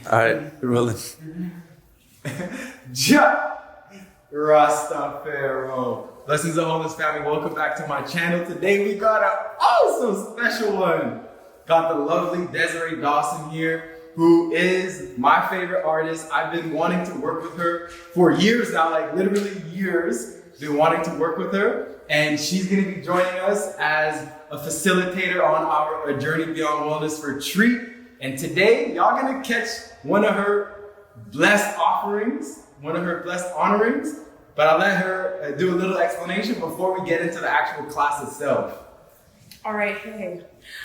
Alright, we're rolling. Ja Rastafaro. Blessings to all this family. Welcome back to my channel. Today we got an awesome special one. Got the lovely Desiree Dawson here, who is my favorite artist. I've been wanting to work with her for years now, like literally years. Been wanting to work with her, and she's gonna be joining us as a facilitator on our A Journey Beyond Wellness retreat. And today, y'all gonna catch one of her blessed offerings, one of her blessed honorings, but I'll let her do a little explanation before we get into the actual class itself. All right, hey,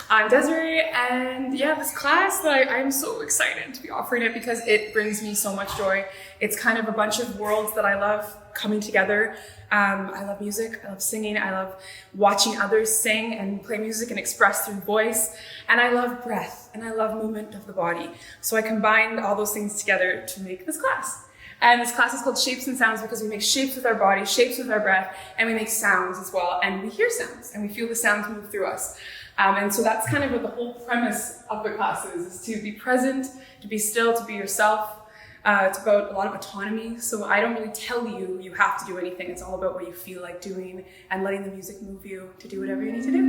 I'm Desiree, and yeah, this class, I'm so excited to be offering it because it brings me so much joy. It's kind of a bunch of worlds that I love coming together. I love music, I love singing, I love watching others sing and play music and express through voice, and I love breath, and I love movement of the body. So I combined all those things together to make this class. And this class is called Shapes and Sounds because we make shapes with our body, shapes with our breath, and we make sounds as well. And we hear sounds, and we feel the sounds move through us. And so that's kind of what the whole premise of the class is to be present, to be still, to be yourself. It's about a lot of autonomy. So I don't really tell you you have to do anything. It's all about what you feel like doing and letting the music move you to do whatever you need to do.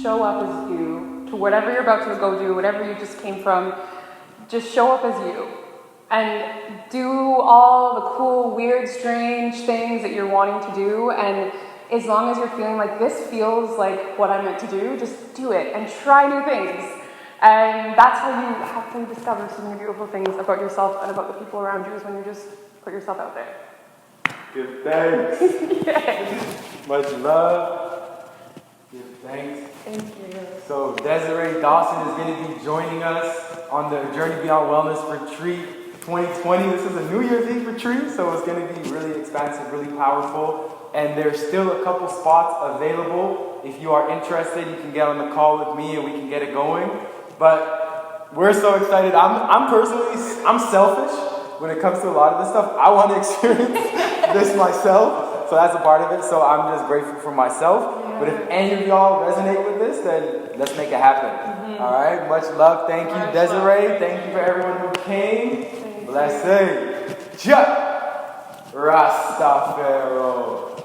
Show up as you, to whatever you're about to go do, whatever you just came from, just show up as you. And do all the cool, weird, strange things that you're wanting to do, and as long as you're feeling like this feels like what I'm meant to do, just do it and try new things. And that's how you hopefully discover so many beautiful things about yourself and about the people around you, is when you just put yourself out there. Give thanks. Yes. Much love. Give thanks. Thank you. So Desiree Dawson is going to be joining us on the Journey Beyond Wellness retreat 2020. This is a New Year's Eve retreat, so it's going to be really expansive, really powerful. And there's still a couple spots available. If you are interested, you can get on the call with me and we can get it going. But we're so excited. I'm personally selfish when it comes to a lot of this stuff. I want to experience this myself, so that's a part of it. So I'm just grateful for myself. But if any of y'all resonate with this, then let's make it happen. All right, much love. Thank you, Desiree. Thank you for everyone who came. Blessing. Ja Rastafaro.